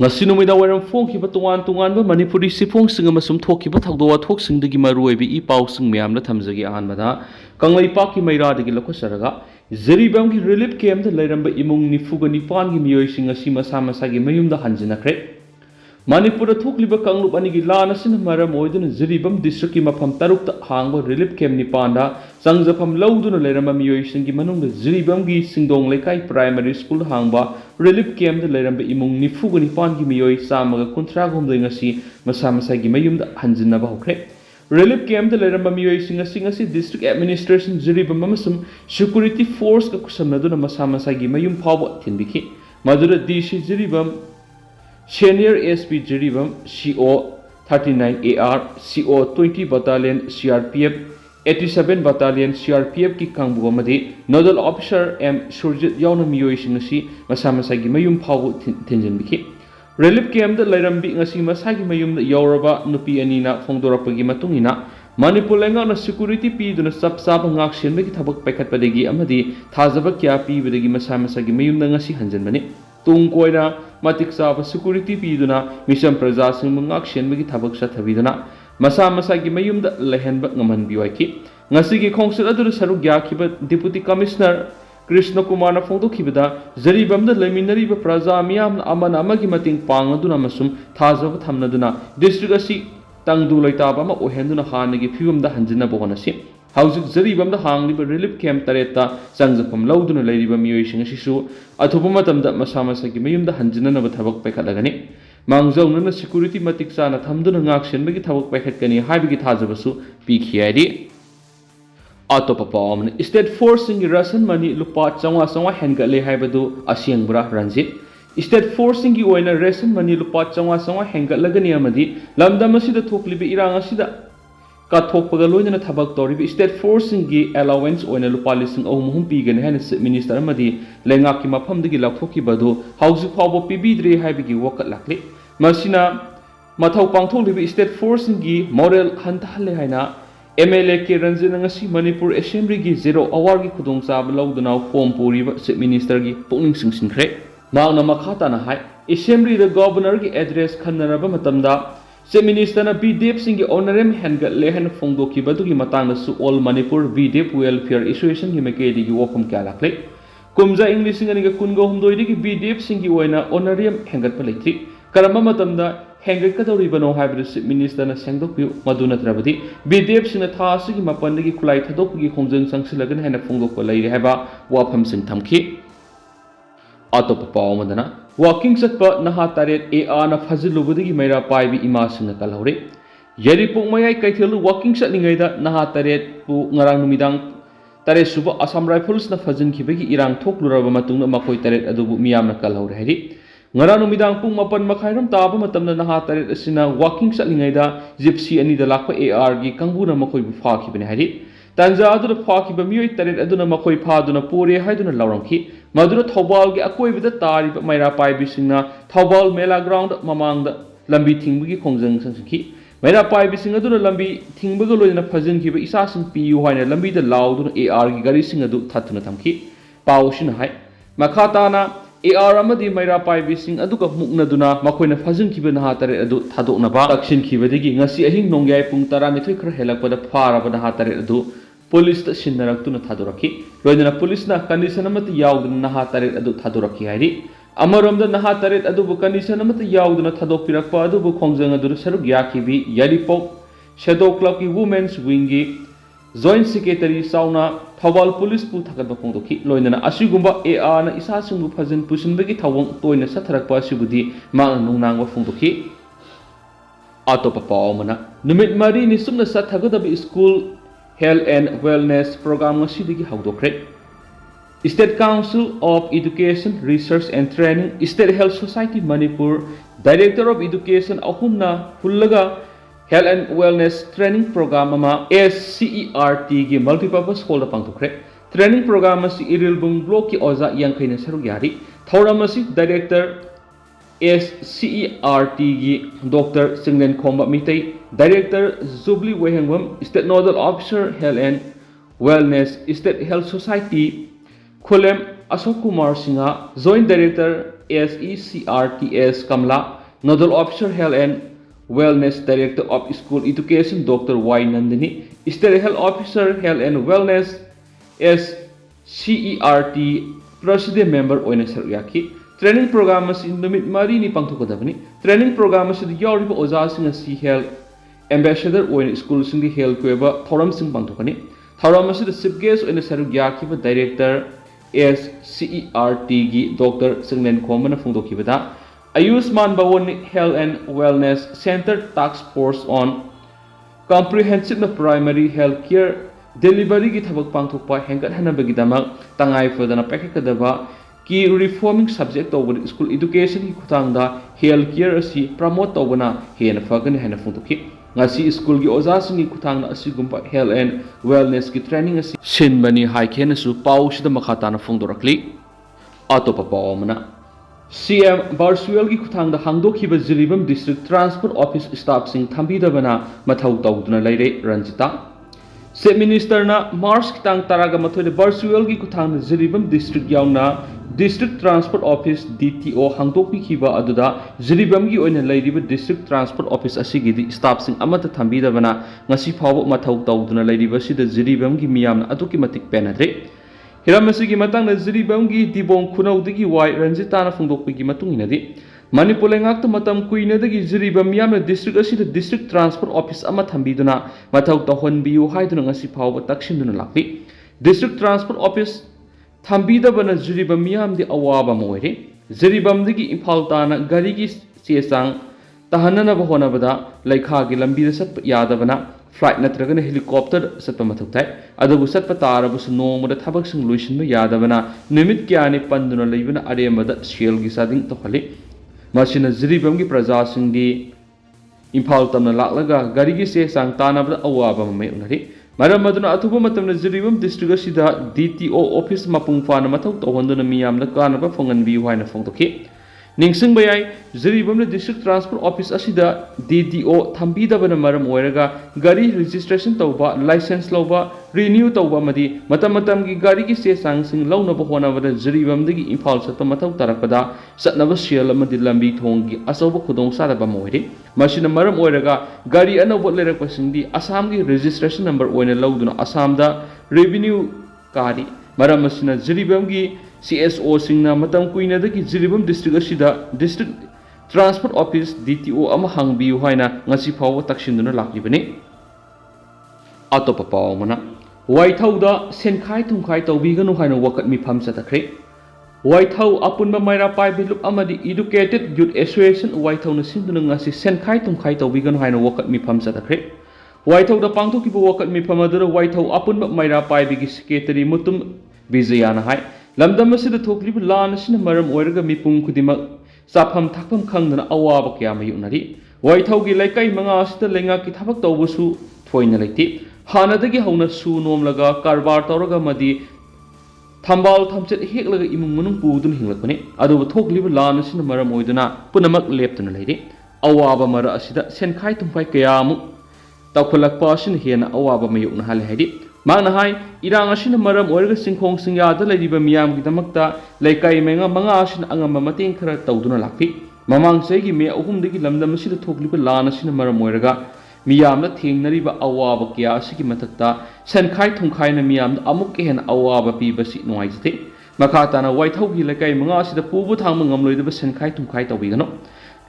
ngasi numida waram phongkhiba tongan manipuri siphongsing amasum thokhiba thagdo wathoksingi maruoibi I pausing miyamna thamjagi ahanbada kanglaipak ki mairadagi lakhosaraga Jiribam ki relief camp da lairamba imung nifuga nipan gi miyoising asi masa masa gi mayumda hanjinakre Manipur thokliba kanglup anigi lana sin maram oiduna Jiribam district ki mafam taruk ta hangba relief camp nipanda sangjafam lauduna lairamba miyoising gi manungda Jiribam gi singdong lekai primary school hangba relief camp da lairamba imung nifuga nipan gi miyoi samaga kuntra gomdai ngasi masa masa gi mayumda hanjinaba hokre Relief camp da lairamba miyoising asi district administration Jiribam amasum security force ka kusamnaduna masa masa gi mayum phawba thinbiki madura DC Jiribam Senior SP Jiribam CO 39AR CO 20 Battalion CRPF 87 Battalion CRPF ki kangbu amadi Nodal Officer M Surjit yauna miyoising asi masa masa gi mayum phawba thinjinbiki Relief camp da lairambi ngasi masagi mayum da yauraba nupi anina phongdorapagi matungina Manipur lenga na security pi duna sab ngak shenbegi thabak paikhatpadagi amadi thajaba kya pi bedagi masa masagi mayum da ngasi hanjanbani tung koina matik saba security pi duna mission praja sing ngak shenbegi thabak sa thabiduna masa masagi mayum da lehenba ngaman biwaiki ngasi gi khongsat adu saru gya khiba deputy commissioner Krishna Kumar na phongdo khibada Jiribam da leminari ba praja miyam amana amagi mating pangaduna masum thajaba thamnaduna district asi tangdu laitaba ma ohenduna hanagi phibam da hanjina bogonasi haujuk Jiribam da hangli ba relief camp tareta sangjapam lauduna leiriba miyoising asisu athupa matamda masa masa gi mayum da hanjina na thabak paikhatlagani mangjauna na security matik sana thamduna ngak senbagi thabak paikhatkani haibigi thajabasu pikhiari Atop Pom State Forcing Russian money lupa changwa hengale haibadu asiangbra ranjit State Forcing gi oina Russian money lupa changwa hengalagani amadi lamdam asida thoklibi irang asida ka thokpaga loina thabak toribi State Forcing gi allowance oina lupa lising ohum pigani haina minister amadi lengak ki mafamdagi lakthoki badu hauju phawbo pibidre haibigi wakat lakli masina mathau pangtholibi State Forcing gi moral hantahle haina MLA ke ranjina ngasi Manipur Assembly gi 0 hour gi khudong chab lauduna form puriba Chief Minister gi pokning singsinkre maangna makhata na hai Assembly the Governor gi address khanaraba matamda Chief Minister na BDF sing gi honorem henga lehan phongdo ki badu gi matang na su all Manipur BDF welfare association gi mekedi gi wokum kya lakle kumja English sing ani ga kungo humdoi gi BDF sing gi oina honorem hengat palethi karama matamda hengat ka dori bano haibru Chief Minister na sengdok pi maduna trabadi BDF sina tha sigi mapan gi khulai thadok gi khongjang sangsilagan hena phongdok ko lai haba wafam sing thamki atop pawmadana walking satpa naha taret AR na fazilubudi gi maira paibi ima sina kalhore yaripok mayai kaithelu walking satlingai da naha taret pu ngarang numidang tare suba Assam Rifles na fajin khibegi irang thokluraba matungna makoi taret adubu miyamna kalhore hari Ngaranu midang pung mapan makhairam taba matamna naha taret asina walking satlingaida gypsy ani da lakpa AR gi kangbuna makoi bu phakibane hari tanja aduna phakiba miyoi taret aduna makoi phaduna pore haiduna lawramki madura thobal gi akoibida tariba maira paibisingna thobal mela ground mamangda lambi thingbugi khongjang sangsikhi maira paibising aduna lambi thingbuga loina phajin khiba isa sing piu haina lambi da lauduna AR gi gari sing adu thatuna thamki pawshin hai makhatana AR amadi maira paibising aduka muknaduna makoina fajin khiba naha tare adu thadokna ba action khibadegi ngasi ahing nongyai pung 12 khar helakpada faraba naha tare adu police ta sinnaraktu na thadoraki loidana police na condition amati yauduna naha tare adu thadoraki hairi amaramda naha tare adu bu condition amati yauduna thadokpirakpa adu bu khongjang adu saruk yakhibi yaripok shadow club ki women's wing gi Joint Secretary Sauna Thawal Police pu thakatba phongdokhi loinana asigumba AR na isa singbu phajin pusinbagi thawong toina satharakpa asibudi ma nungnangwa phongdokhi atopa pawmana numit mari ni sumna sathagadabi school health and wellness program ngasidigi hawdokre State Council of Education Research and Training State Health Society Manipur Director of Education ahumna hullaga Health and Wellness Training Program ama SCERT gi multipurpose hall da pangthokre training program asi Irilbung block ki oza yangkhaina saruk yari thoram asi director SCERT gi Dr. Singlen Khomba Mitai Director Zubli Wehengwam State Nodal Officer Health and Wellness State Health Society Khulem Ashok Kumar Singha Joint Director SECRTS Kamla, Nodal Officer Health and Wellness Director of School Education Dr. Y Nandini, State Health Officer Health and Wellness SCERT President Member Oina Saryaki. Training program is in the mid Marini Pangtokadavani. Training program is the Yori Ozasing as Health Ambassador Oina Schools in the Health Queba, Thoram Sing Pangtokani. Thoram is the Sip Guest Oina Saryaki Director SCERT Dr. Singlen Komana Fundokivada. Ayushman Bhawan Health and Wellness Center Task Force on Comprehensive Primary Health Care Delivery Gitabak Pangtokpa Hankat Hanabagidamak Tangai Fadana Pakakadava Key Reforming Subject over School Education Kutanga Health Care Asi Promote Obana Hena Fagan Hana Fundoki Nasi School Gi Ozasini Kutanga Asigumpa Health and Wellness Ki Training Asi Shinbani High Kenasu Paush the Makatana Fundorakli Atopa Paumana CM Barsuel Gi Kutanga Hangdokiba Jiribam District Transport Office Staff Sing Thambidabana Mathau Tauduna Lady Ranjita State Minister na Mars Kitang Taraga Mathoy Barsuel Gi Kutanga Jiribam District Yauna District Transport Office DTO Hangtokpi Kiba Aduda Jiribam Gi Oina Ladiba District Transport Office Asigidi Staff Sing Amata Thambidabana Ngasi Phaw Mathau Tauduna Ladiba Sida Jiribam Gi Miyamna Aduki Matik Penadre Hiramasi Matang Jiribam Gi Dibong Kunaudigi Wai Ranjitana Fundokpi Matunginadi Manipulangak Matam Queenadagi Jiribam Yamna District Asida District Transport Office Amathambiduna Mathau Tahon Biu Haiduna Ngasi Phaw Takshinduna Lakpi District Transport Office Thambidabana Jiribam Yam the Awaba Moire Jiribam Digi Impaltana Garigi Chesang Tahanana Bahonabada Laika Gilambi Sat Yadavana Flight Natragan helicopter Satpamatai, Adabu Satpatarabus no Muda Tabak Solution Yadavana, Nimit Kiani Panduna Livana Ademada Shiel Gisading Tohali, Machina Jiribamgi Prazasing the Impaltana Lalaga, Garigi Se Santana Awaba Mayunari, Maramaduna Atubatam Jiribam District Sida DTO Office Mapung Fana Matau Tohondana Miam the Kanaba Fongan Viwana Fontoki. Ningsing Bayai, Jiribam District Transport Office Asida, DDO, Thambidabana Maram Oeraga, Gari Registration Tauba, License Loba, Renew Tauba Madi, Matamatam Gari Se Sangsing, Launa Bahona, Jiribam the Impulse at Matau Tarapada, Satnava Shiela Madilambi Tongi, Asoba Kudong Saraba Moiri, Machina Maram Oeraga, Gari and what letter question the Assam registration number when a load on Assam da Revenue Kadi, Maramasina Jiribam CSO Singna Matam Queen the Jiribam District Asida District Transport Office DTO Amahang Biu Haina Nasi Phaw Takshinduna Lakibani Atopa Paumana Waithou da Semkhre Tumkhai Tawbiganu Haina Wakat Mipham Satakre Waithou Apunba Maira Pai Bilup Amadi Educated Youth Association Waithou Nasinduna Ngasi Semkhre Tumkhai Tawbiganu Haina Wakat Mipham Satakre Waithou da Pangtokiba Wakat Miphamadura Waithou Apunba Maira Pai Bigi Secretary Mutum Bizayana Hai Lamdam Masida Toklib Lan Sin Maram Oerga Mipung Kudima Sapham Takam Kangana Awaba Kyama Yunari Waithou Gi Laikai Mangasita Lenga Kitabak Tawbusu Toinaliti Hanadagi Hauna Su Nomlaga Karbar Toraga Madi Thambal Thamset Heklaga Imungun Pudun Hilakone Adu Toklib Lan Sin Maram Oiduna Punamak Lepton Lady Awaba Mara Asida Semkhre Tumkhai Kayamu Taukulak Pashin Hiana Awaba Mayuna Halhedi Manahai, Irangashin Maram Orga Singkong Singada Lady Bamiam Gidamakta, Laikai Menga Mangashin Angamatin Kara Tauduna Laki, Mamang Segi me Umdiki Lamdamashida Toklip Lanashin Maram Orga, Miam the Ting Nariba Awaba Kiasiki Matata, Semkhre Tumkhai Miam Amuki and Awaba Pibasi Noisity, Makatana Waithou Laikai Mangas the Pubu Tamangam Loida Semkhre Tumkhai Tawigano.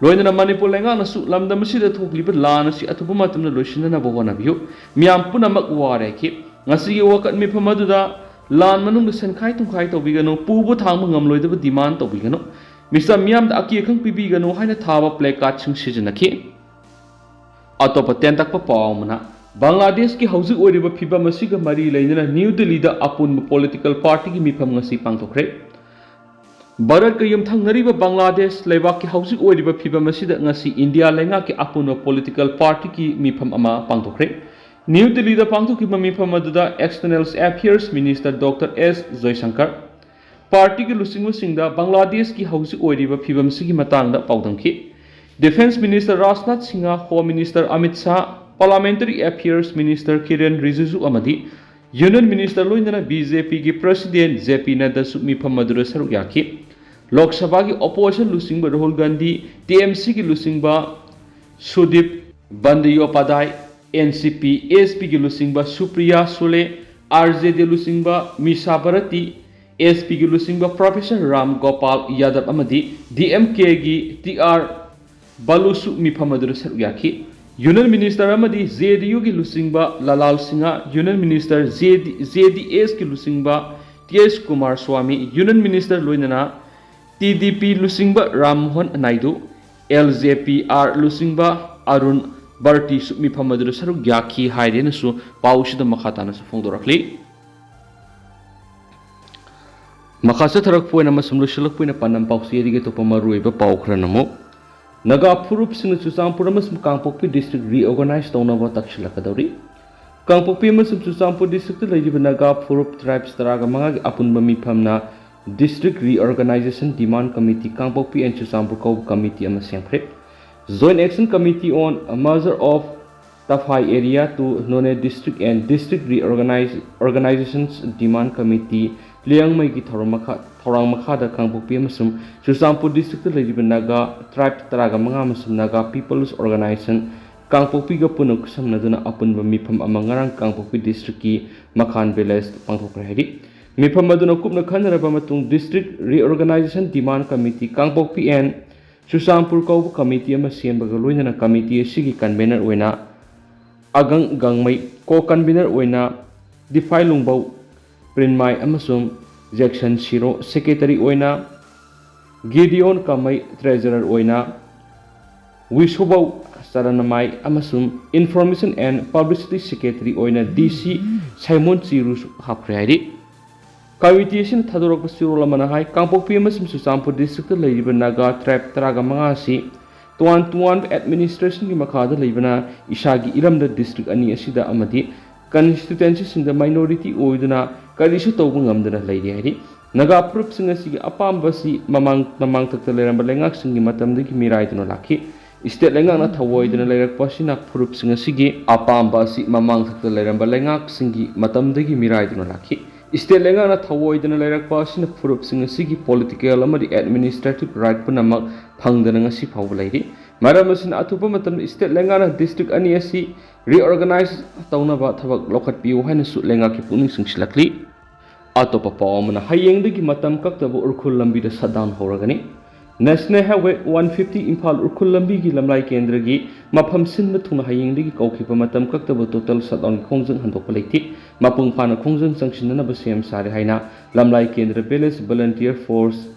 Loina Manipulanga Su Lamdamashida Toklip Lanasi Atubumatum Lushina Nabona View, Miam Punamak Wareki. Ngasi wakat Miphamadura Lan Manung Semkhre Tumkhai Tawbigano Pubu Thamangam Loidaba demand Tawbigano Mr. Miam the Akikang Pibigano Hina Tava placard Sing Sijanaki Atopa Tentakpa Paumana Bangladesh ki Hausi Oriba Piba Masiga Mari Lena New Delhi the Apunba political party Mipham Ngasi Pangtokre Barat Kayum Thangnariba Bangladesh Levak ki Hausi Oriba Piba Masida Ngasi India Lenga ki Apunba political party ki Mipham Ama Pangtokre New Delhi the Pangtoki Miphamadura External Affairs Minister Dr. S. Jaishankar Party ki Lusingu Singda Bangladesh ki Hausi Oriba Pibam Sigi Matangda Paudamki Defense Minister Rajnath Singha Home Minister Amit Shah Parliamentary Affairs Minister Kiren Rijiju Amadi Union Minister Loinana BJP ki President JP Nadda Miphamadura Sarugyaki Lok Sabha ki opposition lusingba Rahul Gandhi, TMC ki lusingba Sudip Bandayopadhyay, NCP, SP ki lusingba Supriya Sule, RJD lusingba Misha Bharati, SP ki lusingba Professor Ram Gopal Yadav amadi DMK ki TR Balusu miphamna saruyaki. Union Minister amadi JDU ki lusingba Lalal Singha, Union Minister JDS ki lusingba TS Kumar Swamy, Union Minister loinana TDP lusingba Ram Mohan Naidu, LJPR lusingba Arun Bharti miphamna saruyaki haidena su pausida makhatana su fongdorakli. Makasa tharak poina masum lusilak poina panam pausi edige to pamaru eba paukra namo. Naga phurup sing Chusampur amasum Kangpokpi district reorganize taunaba takshilakadauri. Kangpokpi amasum Chusampur district laiba Naga phurup tribes taraga manga Apunba miphamna district reorganization demand committee Kangpokpi and Chusampur Kau committee ama Semkhre. Joint action committee on a measure of Tafai area to None district and district reorganizations demand committee Liang Mai ki Thorang Makhada Kangpokpi amasum Chusampur district laiba Naga tribe taraga manga amasum Naga people's organization Kangpokpi ga punuk samnaduna Apunba mipham amangarang Kangpokpi district ki Makhan village pangthokre haidi mipham aduna kupna khanaraba matung district reorganization demand committee Kangpokpi and Chusampur Kau committee ama sembaga loinana committee asigi convener oina Agang Gangmai ko convener oina Defy Lungbau Prinmai amasum Jackson Shiro secretary oina Gideon Kamai treasurer oina Wisubau Saranamai amasum information and publicity secretary oina DC Simon Chirus hapre committee sin thadorok sirol amana hai Kangpokpi amasum Chusampur district laiba Naga tribe taraga manga si tuan administration ki makhada laibana isagi iramda district ani asida amadi constituency sing the minority oiduna karisu tawbu ngamdana lairi hairi Naga phurup sing asigi apamba si mamang thakta leramba lengak singi matamdagi miraiduna lakhi state lengak na thawoiduna leirakpa sina phurup sing asigi apamba si mamang thakta leramba lengak singi matamdagi miraiduna lakhi state lengak na thawoiduna leirakpa sina phurup sing asigi political amadi administrative right punamak phangdana ngasi phawba lairi maram asina atupa matam state lengak na district ani asi reorganize taunaba thabak lokhat piu haina su lenga ki puning singsilakli atopa pawamana hayengdagi matam kaktabu Ukhrul lambi da shutdown horagani national highway 150 Imphal Ukhrul lambi gi lamlai kendra gi mafam sinba thuna hayengdagi kaukipa matam kaktabu total shutdown khongjang handokpa leiti mapung phana khongjang sangsinna ba sem sare haina lamlai kendra village volunteer force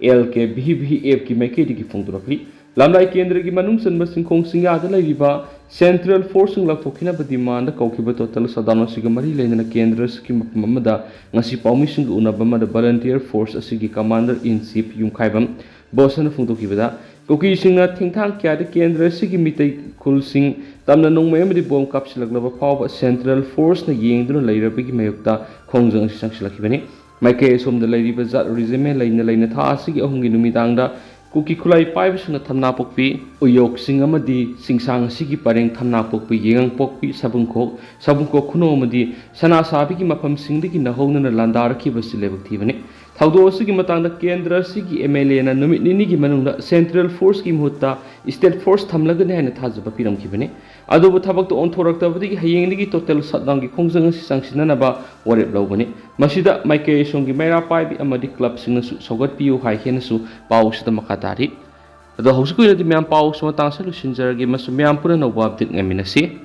LK BHF ki maikedi ki phongdrakli lamlai kendra gi manung sanba singkhong singa da laiba Central Force ng lakthokina ba demand kaukiba total shutdown asigi mari leina kendra ski mapamada ngasi pawmising unaba ma volunteer force asigi commander in chief yumkhaibam bosana phungtokibada koki singna thingthang kya de kendra asigi mitai khulsing tamna nongmai amadi bom kapsilaklaba pawba Central Force na yengduna leirabigi mayukta khongjang sangsilakibani maike somda leiriba zat regime leina tha asigi ahungi numidangda Kuki Khulai Paibasuna Thamnapokpi, Uyok Singamadi, Singsang Sigi Pareng Thamnapokpi, Yangpokpi, Sabungkok Khuno Madi, Sana Sabiki Mapam Singdiki Nahona Landaraki Basilevaktivani, Taudo Sigi Matanda Kendra Sigi MLA and Numit Nini Manunda, Central Force Ki Mutta, State Force Tamlagan and Tazabapiram Kibani, Ado Tabak to Ontorakavadi, Hayangigi Total Sadangi Kongzang Sangsinanaba, what it blowbani, Masida, Mike Shongi Mera Paibi Amadi Club Singers, Sogot Piu, Hai Henasu, Paus the Makatari. The Hospital Mian Paus, Matang Solutions are given us Mian Purana Wabdik Eminasi.